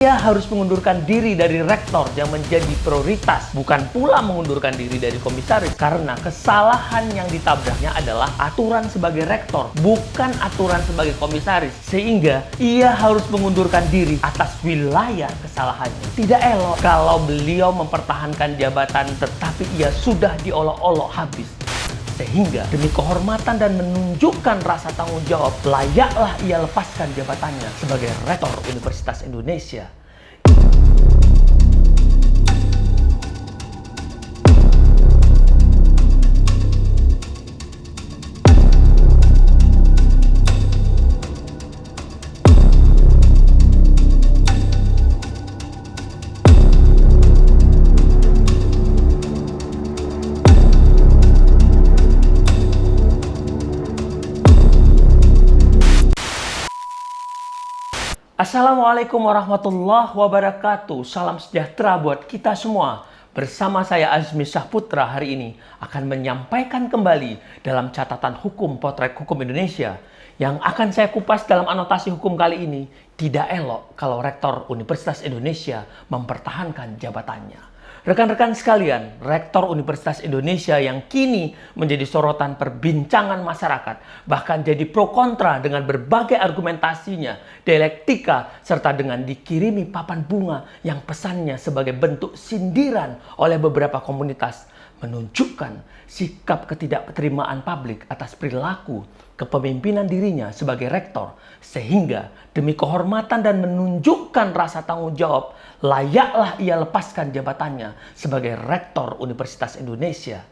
Ia harus mengundurkan diri dari rektor yang menjadi prioritas, bukan pula mengundurkan diri dari komisaris, karena kesalahan yang ditabraknya adalah aturan sebagai rektor, bukan aturan sebagai komisaris, sehingga ia harus mengundurkan diri atas wilayah kesalahannya. Tidak elok kalau beliau mempertahankan jabatan tetapi ia sudah diolok-olok habis. Sehingga demi kehormatan dan menunjukkan rasa tanggung jawab, layaklah ia lepaskan jabatannya sebagai Rektor Universitas Indonesia. Assalamualaikum warahmatullahi wabarakatuh. Salam sejahtera buat kita semua. Bersama saya Azmi Syahputra hari ini akan menyampaikan kembali dalam catatan hukum Potret Hukum Indonesia yang akan saya kupas dalam anotasi hukum kali ini. Tidak elok kalau Rektor Universitas Indonesia mempertahankan jabatannya. Rekan-rekan sekalian, Rektor Universitas Indonesia yang kini menjadi sorotan perbincangan masyarakat, bahkan jadi pro kontra dengan berbagai argumentasinya, dialektika, serta dengan dikirimi papan bunga yang pesannya sebagai bentuk sindiran oleh beberapa komunitas, menunjukkan sikap ketidakterimaan publik atas perilaku kepemimpinan dirinya sebagai rektor, sehingga demi kehormatan dan menunjukkan rasa tanggung jawab, layaklah ia lepaskan jabatannya sebagai Rektor Universitas Indonesia.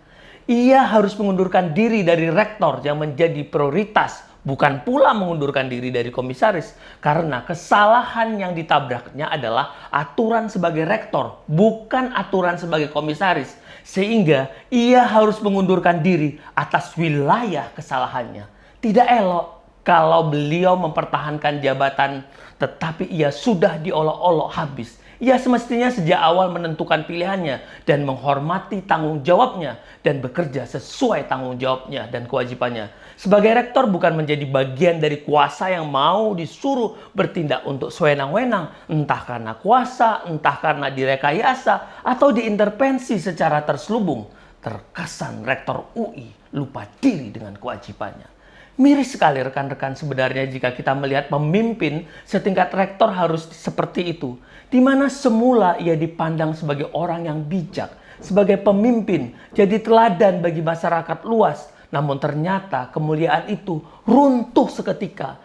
Ia harus mengundurkan diri dari rektor yang menjadi prioritas, bukan pula mengundurkan diri dari komisaris, karena kesalahan yang ditabraknya adalah aturan sebagai rektor, bukan aturan sebagai komisaris, sehingga ia harus mengundurkan diri atas wilayah kesalahannya. Tidak elok kalau beliau mempertahankan jabatan tetapi ia sudah diolok-olok habis. Ia semestinya sejak awal menentukan pilihannya dan menghormati tanggung jawabnya dan bekerja sesuai tanggung jawabnya dan kewajibannya. Sebagai rektor bukan menjadi bagian dari kuasa yang mau disuruh bertindak untuk sewenang-wenang, entah karena kuasa, entah karena direkayasa, atau diintervensi secara terselubung. Terkesan rektor UI lupa diri dengan kewajibannya. Miris sekali rekan-rekan sebenarnya jika kita melihat pemimpin setingkat rektor harus seperti itu. Di mana semula ia dipandang sebagai orang yang bijak, sebagai pemimpin, jadi teladan bagi masyarakat luas. Namun ternyata kemuliaan itu runtuh seketika.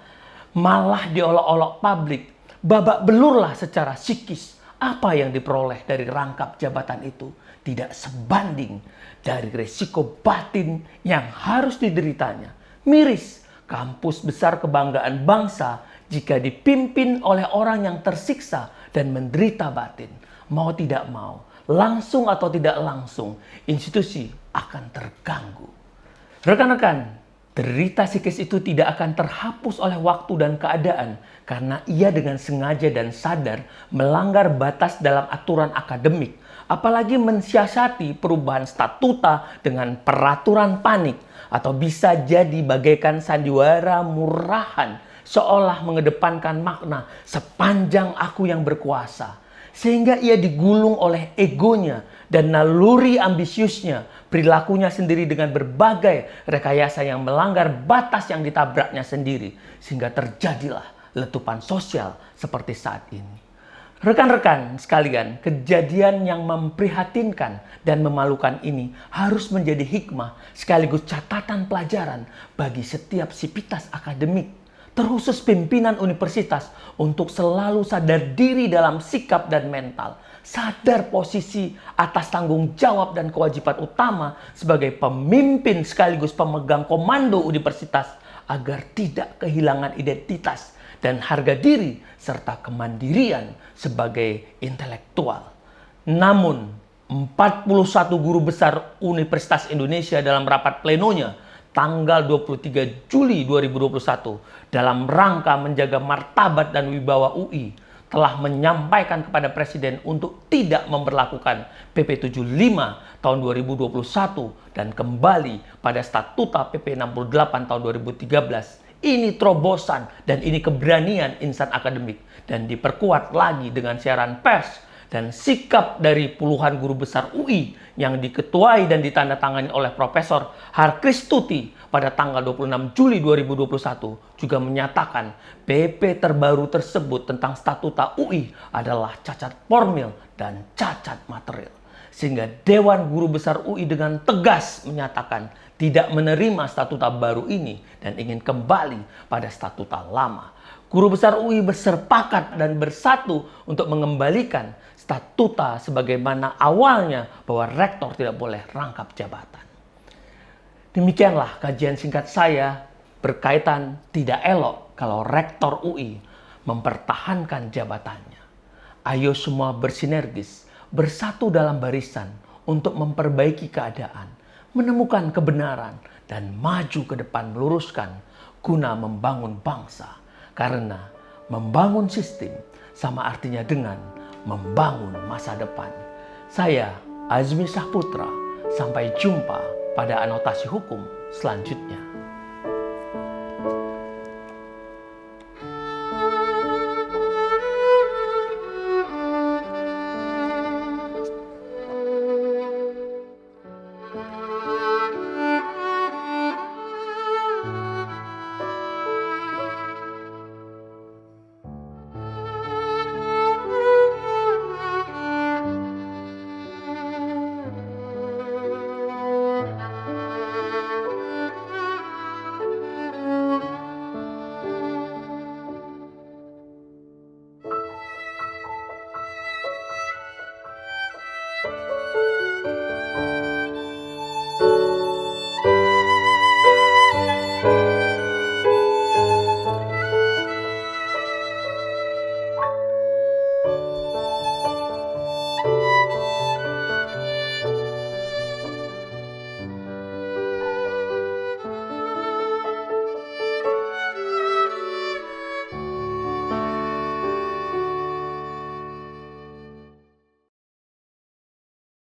Malah diolok-olok publik. Babak belurlah secara psikis. Apa yang diperoleh dari rangkap jabatan itu tidak sebanding dari resiko batin yang harus dideritanya. Miris, kampus besar kebanggaan bangsa jika dipimpin oleh orang yang tersiksa dan menderita batin. Mau tidak mau, langsung atau tidak langsung, institusi akan terganggu. Rekan-rekan, derita psikis itu tidak akan terhapus oleh waktu dan keadaan karena ia dengan sengaja dan sadar melanggar batas dalam aturan akademik, apalagi mensiasati perubahan statuta dengan peraturan panik, atau bisa jadi bagaikan sandiwara murahan seolah mengedepankan makna sepanjang aku yang berkuasa. Sehingga ia digulung oleh egonya dan naluri ambisiusnya, perilakunya sendiri dengan berbagai rekayasa yang melanggar batas yang ditabraknya sendiri. Sehingga terjadilah letupan sosial seperti saat ini. Rekan-rekan sekalian, kejadian yang memprihatinkan dan memalukan ini harus menjadi hikmah sekaligus catatan pelajaran bagi setiap sivitas akademik, terkhusus pimpinan universitas untuk selalu sadar diri dalam sikap dan mental, sadar posisi atas tanggung jawab dan kewajiban utama sebagai pemimpin sekaligus pemegang komando universitas agar tidak kehilangan identitas dan harga diri serta kemandirian sebagai intelektual. Namun, 41 guru besar Universitas Indonesia dalam rapat plenonya tanggal 23 Juli 2021 dalam rangka menjaga martabat dan wibawa UI telah menyampaikan kepada Presiden untuk tidak memberlakukan PP 75 tahun 2021 dan kembali pada Statuta PP 68 tahun 2013. Ini terobosan dan ini keberanian insan akademik. Dan diperkuat lagi dengan siaran pers dan sikap dari puluhan guru besar UI yang diketuai dan ditandatangani oleh Profesor Harkristuti pada tanggal 26 Juli 2021 juga menyatakan PP terbaru tersebut tentang statuta UI adalah cacat formil dan cacat material. Sehingga Dewan Guru Besar UI dengan tegas menyatakan tidak menerima statuta baru ini dan ingin kembali pada statuta lama. Guru Besar UI bersepakat dan bersatu untuk mengembalikan statuta sebagaimana awalnya bahwa rektor tidak boleh rangkap jabatan. Demikianlah kajian singkat saya berkaitan tidak elok kalau rektor UI mempertahankan jabatannya. Ayo semua bersinergis, bersatu dalam barisan untuk memperbaiki keadaan, menemukan kebenaran, dan maju ke depan meluruskan guna membangun bangsa. Karena membangun sistem sama artinya dengan membangun masa depan. Saya Azmi Syahputra, sampai jumpa pada anotasi hukum selanjutnya.